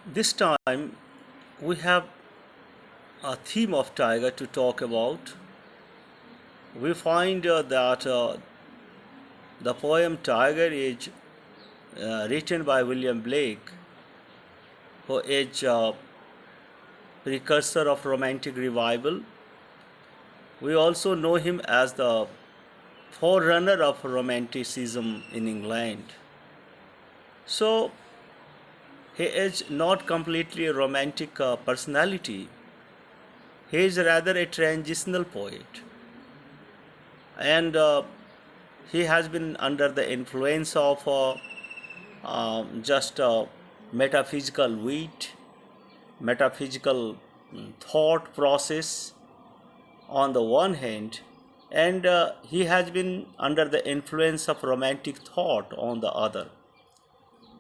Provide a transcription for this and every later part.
This time we have a theme of Tiger to talk about. We find that the poem Tiger is written by William Blake, who is a precursor of Romantic Revival. We also know him as the forerunner of Romanticism in England. So he is not completely a romantic personality. He is rather a transitional poet, and he has been under the influence of just metaphysical wit, metaphysical thought process on the one hand, and he has been under the influence of romantic thought on the other.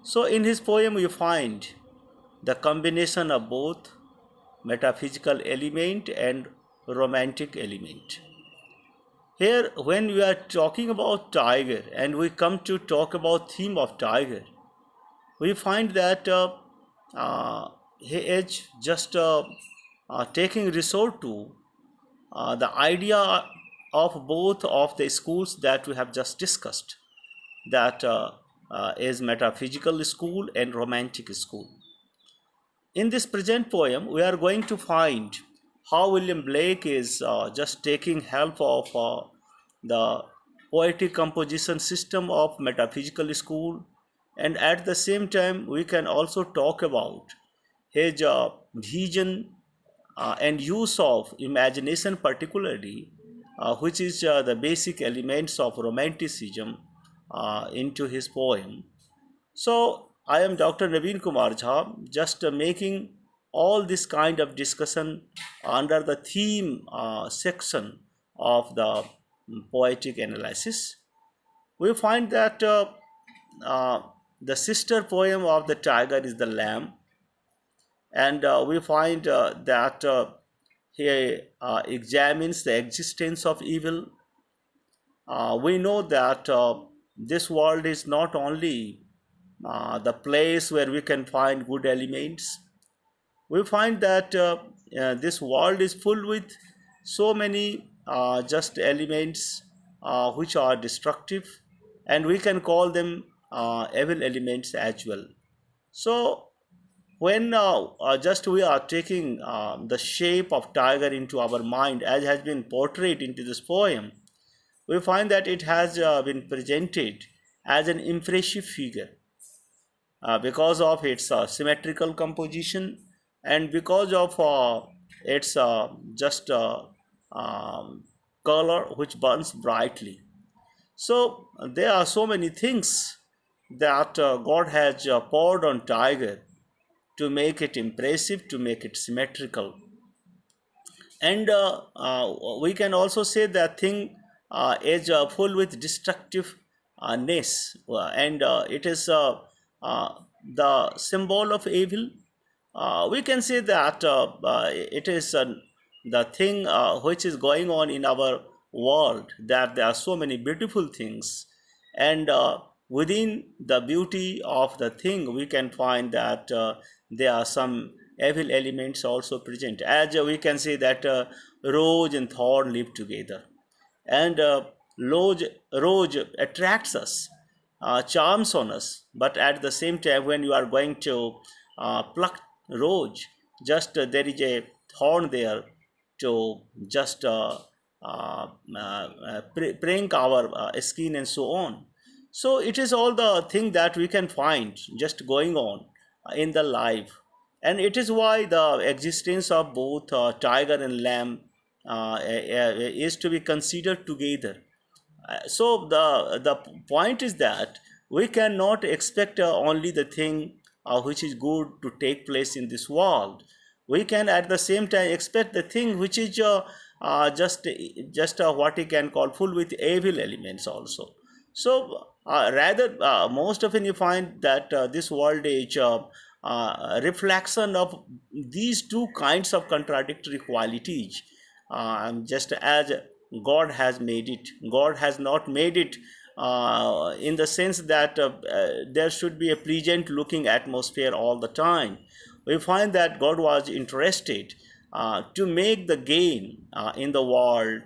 So, in his poem, you find the combination of both metaphysical element and romantic element. Here, when we are talking about Tiger and we come to talk about theme of Tiger, we find that he is just taking resort to the idea of both of the schools that we have just discussed, that is metaphysical school and romantic school. In this present poem, we are going to find how William Blake is just taking help of the poetic composition system of metaphysical school, and at the same time, we can also talk about his vision and use of imagination, particularly, which is the basic elements of romanticism into his poem. So I am Dr. Naveen Kumar Jha, just making all this kind of discussion under the theme section of the poetic analysis. We find that uh, the sister poem of the tiger is the lamb, and we find that he examines the existence of evil. We know that this world is not only the place where we can find good elements. We find that this world is full with so many just elements which are destructive, and we can call them evil elements as well. So when just we are taking the shape of tiger into our mind as has been portrayed into this poem, we find that it has been presented as an impressive figure because of its symmetrical composition and because of its just color which burns brightly. So there are so many things that God has poured on tiger to make it impressive, to make it symmetrical. And we can also say that thing is full with destructiveness, and it is the symbol of evil. We can say that it is the thing which is going on in our world, that there are so many beautiful things, and within the beauty of the thing we can find that there are some evil elements also present, as we can say that rose and thorn live together, and rose attracts us, charms on us, but at the same time when you are going to pluck rose, just there is a thorn there to just prank our skin and so on. So it is all the thing that we can find just going on in the life, and it is why the existence of both tiger and lamb is to be considered together. So the point is that we cannot expect only the thing which is good to take place in this world. We can at the same time expect the thing which is just what we can call full with evil elements also. So rather most often you find that this world is reflection of these two kinds of contradictory qualities, just as God has made it. God has not made it in the sense that there should be a pleasant looking atmosphere all the time. we find that God was interested to make the game in the world,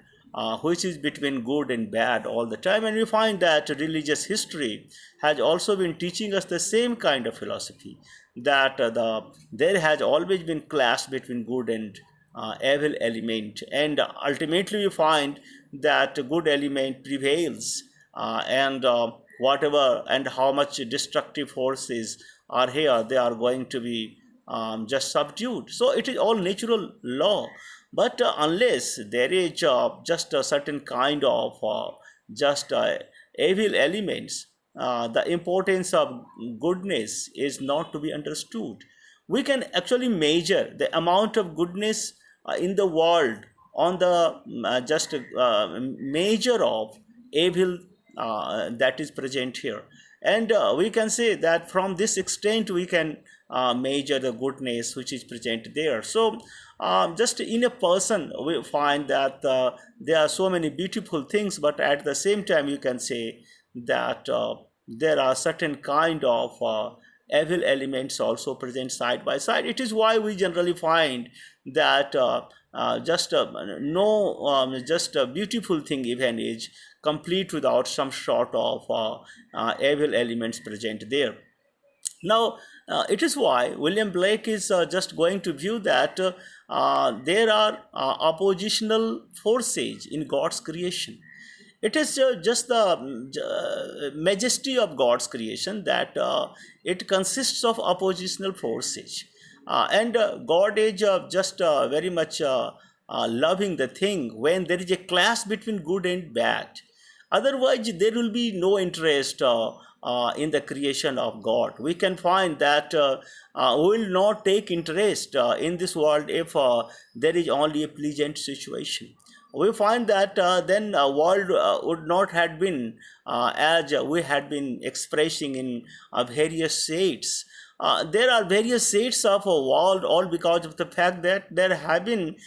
which is between good and bad all the time. And we find that religious history has also been teaching us the same kind of philosophy, that there has always been clash between good and evil element, and ultimately we find that good element prevails, and whatever and how much destructive forces are here, they are going to be just subdued. So it is all natural law. But unless there is just a certain kind of just evil elements, the importance of goodness is not to be understood. We can actually measure the amount of goodness in the world on the just measure of evil that is present here. And we can say that from this extent we can measure the goodness which is present there. So just in a person we find that there are so many beautiful things, but at the same time you can say that there are certain kind of evil elements also present side by side. It is why we generally find that just no just a beautiful thing even is complete without some sort of evil elements present there. Now, it is why William Blake is just going to view that there are oppositional forces in God's creation. It is just the majesty of God's creation that it consists of oppositional forces. And God is just very much loving the thing when there is a clash between good and bad. Otherwise, there will be no interest in the creation of God. We can find that we will not take interest in this world if there is only a pleasant situation. We find that then world would not have been as we had been expressing in various shades. There are various shades of a world, all because of the fact that there have been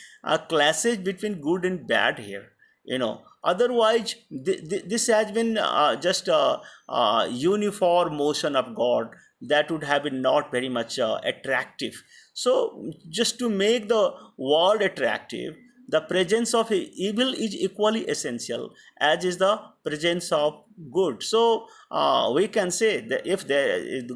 clashes between good and bad here. Otherwise this has been just a uniform motion of God that would have been not very much attractive. So just to make the world attractive, the presence of evil is equally essential as is the presence of good. So we can say that if the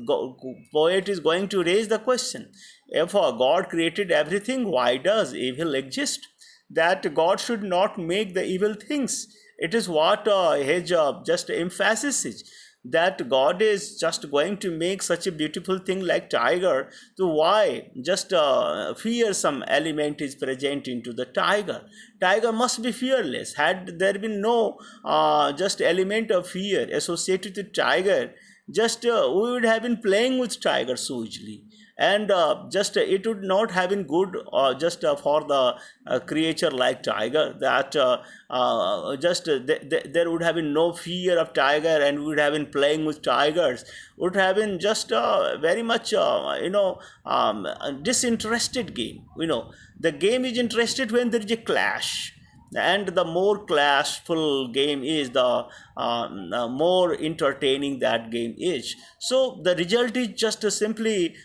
poet is going to raise the question, if God created everything, why does evil exist? That God should not make the evil things. It is what his just emphasis is, that God is just going to make such a beautiful thing like tiger. So why just fearsome element is present into the tiger? Tiger must be fearless. Had there been no just element of fear associated with tiger, just we would have been playing with tiger so easily, and just it would not have been good just for the creature like tiger, that just there would have been no fear of tiger, and we would have been playing with tigers. Would have been just very much disinterested game. The game is interested when there is a clash, and the more clashful game is, the more entertaining that game is. So the result is just simply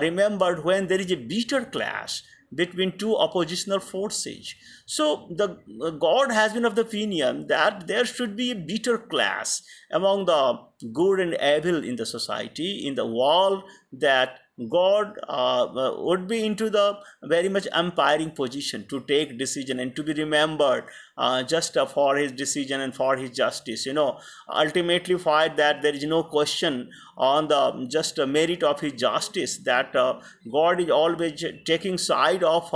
remembered when there is a bitter clash between two oppositional forces. So the God has been of the opinion that there should be a bitter clash among the good and evil in the society, in the world, that God would be into the very much umpiring position to take decision and to be remembered just for his decision and for his justice. Ultimately find that there is no question on the just merit of his justice, that God is always taking side of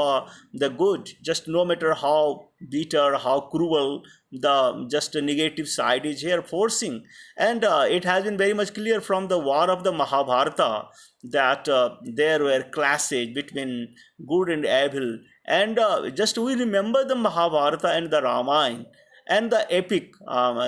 the good, just no matter how bitter, how cruel the just negative side is here forcing. And it has been very much clear from the war of the Mahabharata that there were clashes between good and evil. And just we remember the Mahabharata and the Ramayana and the epic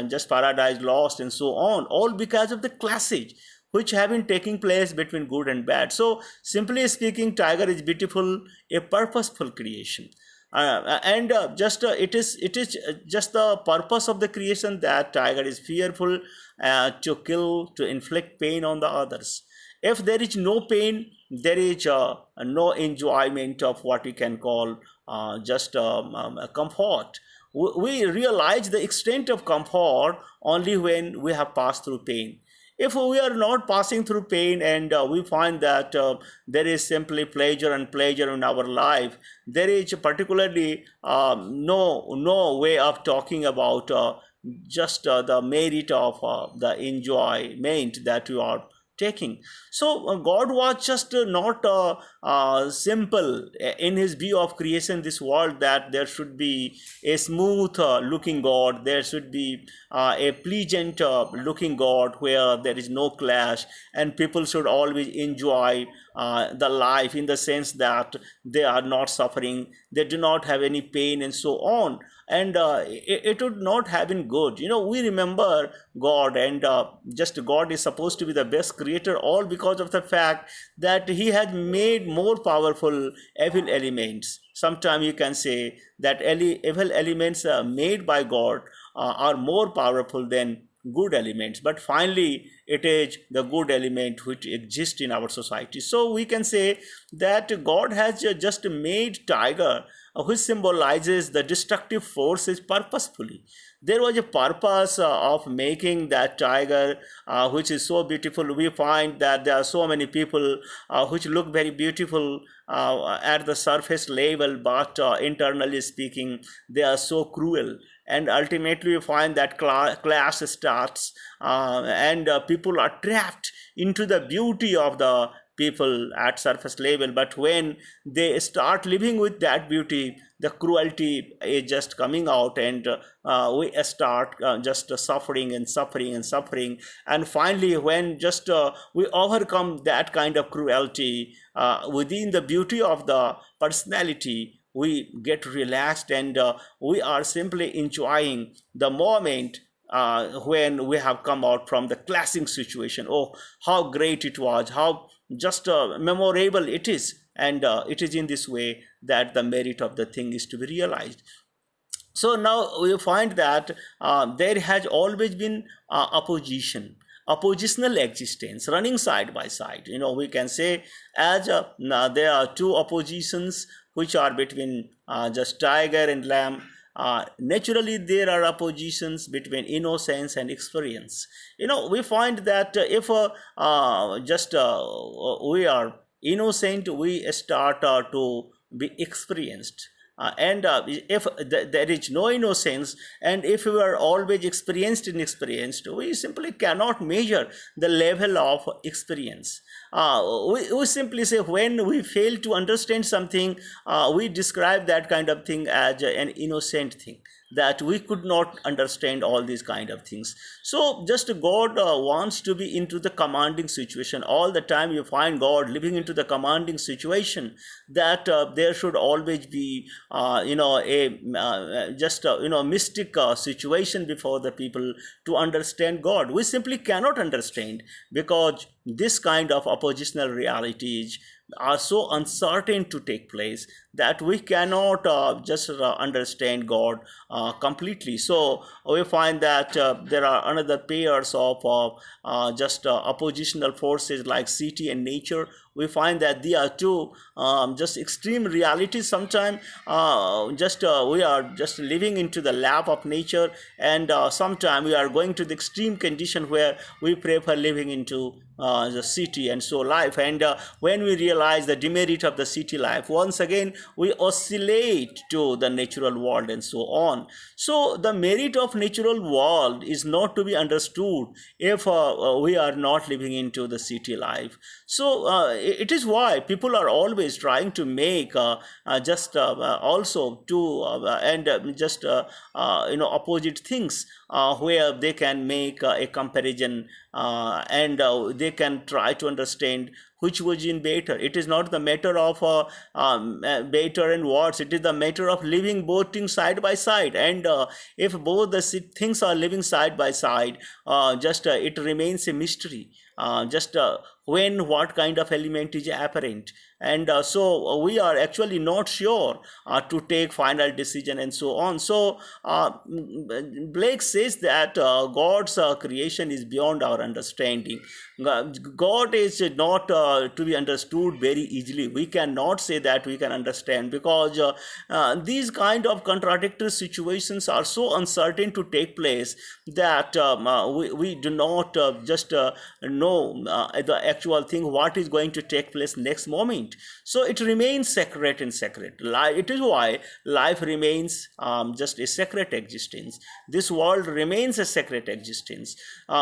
just Paradise Lost and so on, all because of the clashes which have been taking place between good and bad. So simply speaking, tiger is beautiful, a purposeful creation. And just it is just the purpose of the creation that tiger is fearful, to kill, to inflict pain on the others. If there is no pain, there is no enjoyment of what we can call just a comfort. We realize the extent of comfort only when we have passed through pain. If we are not passing through pain, and we find that there is simply pleasure and pleasure in our life, there is particularly no way of talking about just the merit of the enjoyment that you are taking. So God was just not simple in his view of creation this world, that there should be a smooth looking God, there should be a pleasant looking God where there is no clash, and people should always enjoy the life in the sense that they are not suffering, they do not have any pain, and so on. And it would not have been good. We remember God, and just God is supposed to be the best creator, all because of the fact that he has made more powerful evil elements. Sometimes you can say that evil elements made by God are more powerful than good elements, but finally it is the good element which exists in our society. So we can say that God has just made tiger, which symbolizes the destructive forces, purposefully. There was a purpose of making that tiger, which is so beautiful. We find that there are so many people which look very beautiful at the surface level, but internally speaking, they are so cruel. And ultimately, we find that clash starts, and people are trapped into the beauty of the people at surface level. But when they start living with that beauty, the cruelty is just coming out, and we start just suffering and suffering and suffering. And finally, when just we overcome that kind of cruelty within the beauty of the personality, we get relaxed, and we are simply enjoying the moment when we have come out from the clashing situation. Oh, how great it was, how just memorable it is. And it is in this way that the merit of the thing is to be realized. So now we find that there has always been oppositional existence running side by side. We can say, as now there are two oppositions which are between just tiger and lamb. Naturally, there are oppositions between innocence and experience. We find that if just we are innocent, we start to be experienced. And if there is no innocence, and if we are always experienced and experienced, we simply cannot measure the level of experience. We simply say, when we fail to understand something, we describe that kind of thing as an innocent thing, that we could not understand all these kind of things. So just God wants to be into the commanding situation all the time. You find God living into the commanding situation, that there should always be a just mystic situation before the people to understand God. We simply cannot understand, because this kind of oppositional realities are so uncertain to take place, that we cannot just understand God completely. So we find that there are another pairs of just oppositional forces like city and nature. We find that they are two just extreme realities. Sometimes just we are just living into the lap of nature, and sometimes we are going to the extreme condition where we prefer living into the city and so life. And when we realize the demerit of the city life, once again we oscillate to the natural world and so on. So the merit of natural world is not to be understood if we are not living into the city life. So it is why people are always trying to make just also two and just opposite things, where they can make a comparison, and they can try to understand which was in better. It is not the matter of better and worse. It is the matter of living both things side by side. And if both the things are living side by side, just it remains a mystery. Just when what kind of element is apparent. And we are actually not sure to take final decision and so on. So Blake says that God's creation is beyond our understanding. God is not to be understood very easily. We cannot say that we can understand, because these kind of contradictory situations are so uncertain to take place that we do not just know the actual thing, what is going to take place next moment. So it remains sacred and sacred. It is why life remains just a sacred existence. This world remains a sacred existence.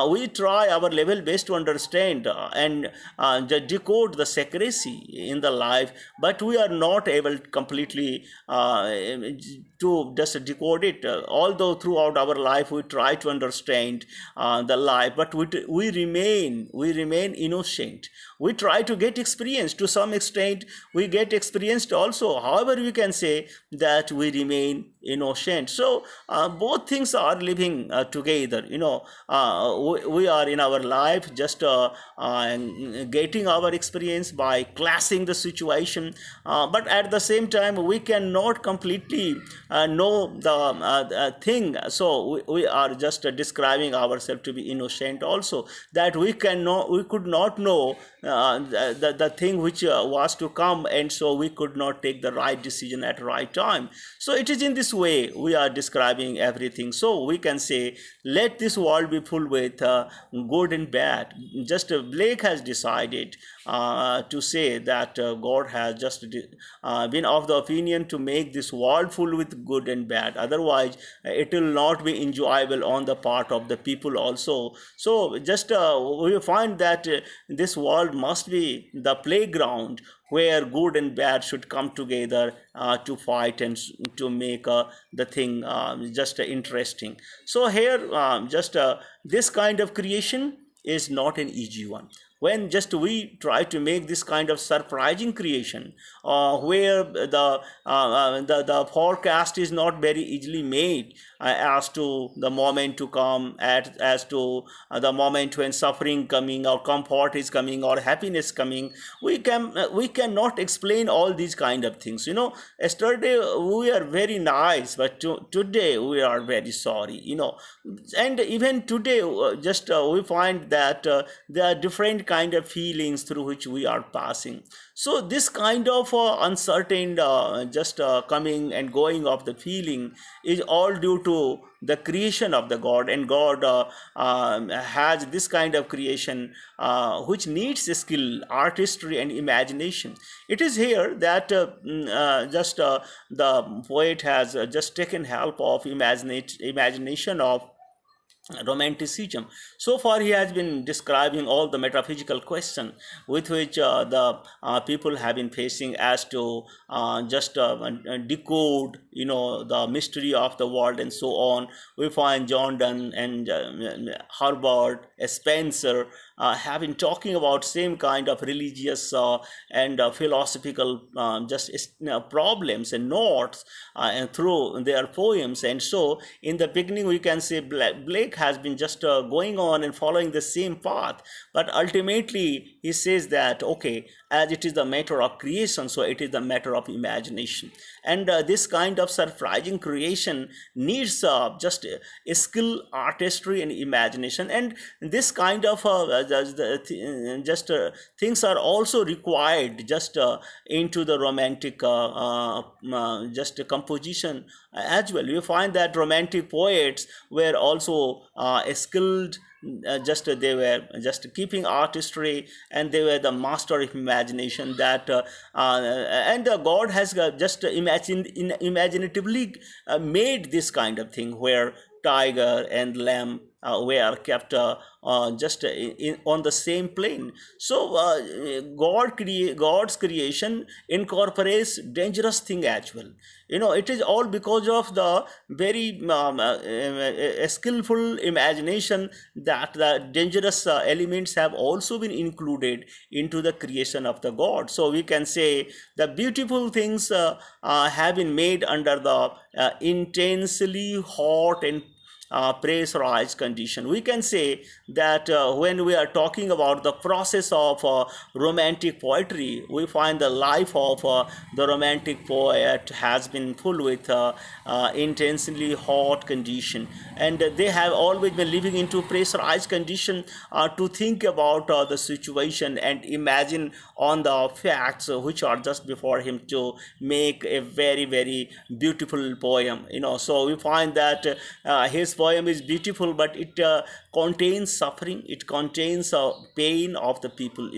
We try our level best to understand and decode the sacredity in the life, but we are not able completely to just decode it. Although throughout our life we try to understand the life, but we remain innocent. We try to get experience to some extent. We get experienced also. However, we can say that we remain innocent. So both things are living together. We are in our life just getting our experience by classing the situation, but at the same time we cannot completely know the thing. So we are just describing ourselves to be innocent also, that we could not know the thing which was to come, and so we could not take the right decision at right time. So it is in this way we are describing everything. So we can say, let this world be full with good and bad. Just Blake has decided to say that God has just been of the opinion to make this world full with good and bad. Otherwise, it will not be enjoyable on the part of the people also. So just we find that this world must be the playground where good and bad should come together to fight and to make the thing just interesting. So here, just this kind of creation is not an easy one. When just we try to make this kind of surprising creation, where the forecast is not very easily made as to the moment to come, as to the moment when suffering coming or comfort is coming or happiness coming, we cannot explain all these kind of things. Yesterday we are very nice, but today we are very sorry. And even today, just we find that there are different kind of feelings through which we are passing. So this kind of uncertain just coming and going of the feeling is all due to the creation of the God. And God has this kind of creation which needs skill, artistry and imagination. It is here that just the poet has just taken help of imagination of romanticism. So far he has been describing all the metaphysical question with which the people have been facing, as to just decode the mystery of the world and so on. We find John Donne and Herbert Spencer have been talking about same kind of religious and philosophical just problems and notes and through their poems. And so in the beginning we can say Blake has been just going on and following the same path, but ultimately he says that, okay, as it is the matter of creation, so it is the matter of imagination. And this kind of surprising creation needs just a skill, artistry and imagination. And this kind of just things are also required just into the romantic just composition as well. You find that romantic poets were also skilled, just they were just keeping artistry, and they were the master of imagination. That and God has just imaginatively made this kind of thing, where tiger and lamb were kept just on the same plane. So God's creation incorporates dangerous thing as well. It is all because of the very skillful imagination that the dangerous elements have also been included into the creation of the God. So we can say the beautiful things have been made under the intensely hot and pressurized condition. We can say that when we are talking about the process of romantic poetry, we find the life of the romantic poet has been full with intensely hot condition, and they have always been living into pressurized condition to think about the situation and imagine on the facts which are just before him to make a very very beautiful poem. So we find that his poem is beautiful, but it contains suffering, it contains pain of the people.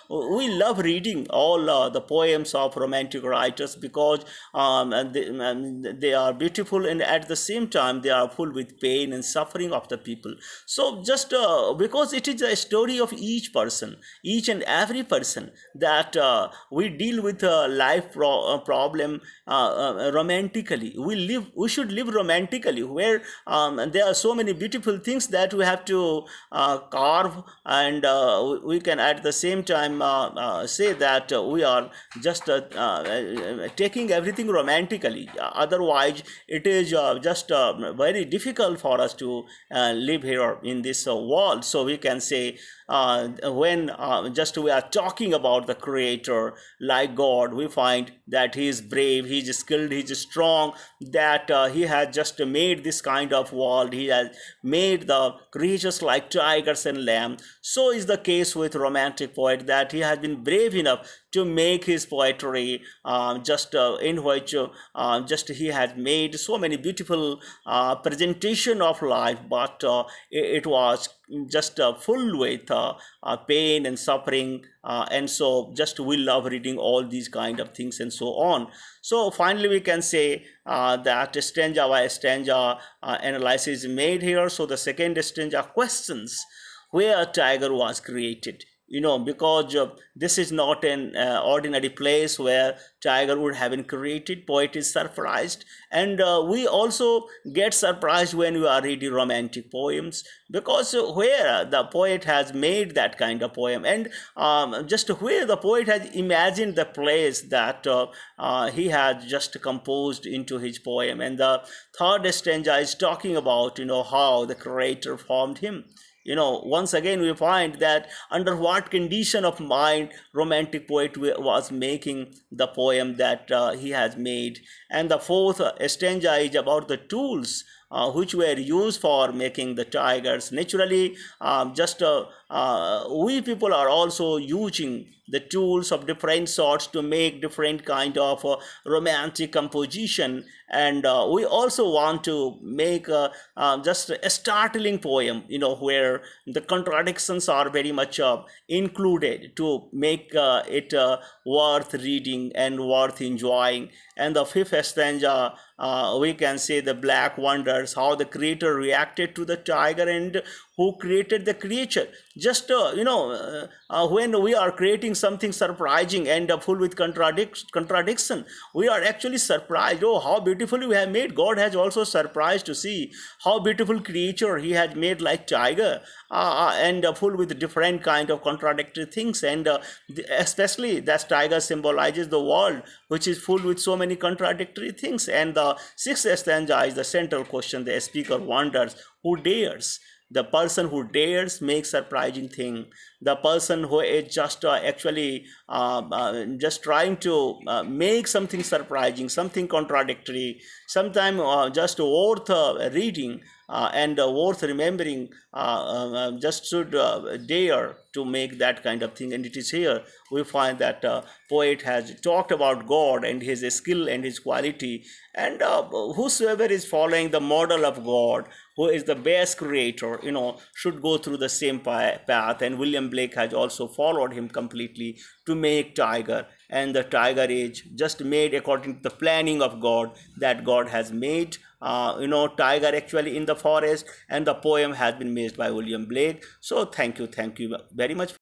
We love reading all the poems of romantic writers because they are beautiful, and at the same time they are full with pain and suffering of the people. So just because it is a story of each person, each and every person, that we deal with a life problem romantically. We should live romantically, where there are so many beautiful things that we have to carve, and we can at the same time say that we are just taking everything romantically. Otherwise it is just very difficult for us to live here in this world. So we can say when just we are talking about the creator like God, we find that he is brave, he is skilled, he is strong, that he has just made this kind of world, he has made the creatures like tigers and lamb. So is the case with romantic poet, that he has been brave enough to make his poetry just in which just he has made so many beautiful presentation of life, but it was just full with pain and suffering, and so just we love reading all these kind of things and so on. So finally we can say that stanza by stanza analysis is made here. So the second stanza questions where Tiger was created, because this is not an ordinary place where Tiger would have been created. Poet is surprised, and we also get surprised when we are reading romantic poems, because where the poet has made that kind of poem, and just where the poet has imagined the place that he has just composed into his poem. And the third stanza is talking about how the creator formed him. Once again we find that under what condition of mind romantic poet was making the poem that he has made. And the fourth stanza is about the tools which were used for making the tigers. Naturally, just we people are also using the tools of different sorts to make different kind of romantic composition, and we also want to make just a startling poem, where the contradictions are very much included to make it worth reading and worth enjoying. And the fifth stanza, we can say the black wonders how the creator reacted to the tiger and who created the creature. Just when we are creating something surprising and full with contradiction, we are actually surprised. Oh, how beautifully we have made. God has also surprised to see how beautiful creature he has made like tiger, and full with different kind of contradictory things. And especially that tiger symbolizes the world which is full with so many contradictory things. And the sixth stanza is the central question. The speaker wonders who dares. The person who dares make surprising thing, the person who is just actually just trying to make something surprising, something contradictory, sometimes just worth reading and worth remembering, just should dare to make that kind of thing. And it is here we find that poet has talked about God and his skill and his quality, and whosoever is following the model of God, who is the best creator, should go through the same path. And William Blake has also followed him completely to make Tiger. And the Tiger is just made according to the planning of God, that God has made Tiger actually in the forest. And the poem has been made by William Blake. So thank you very much.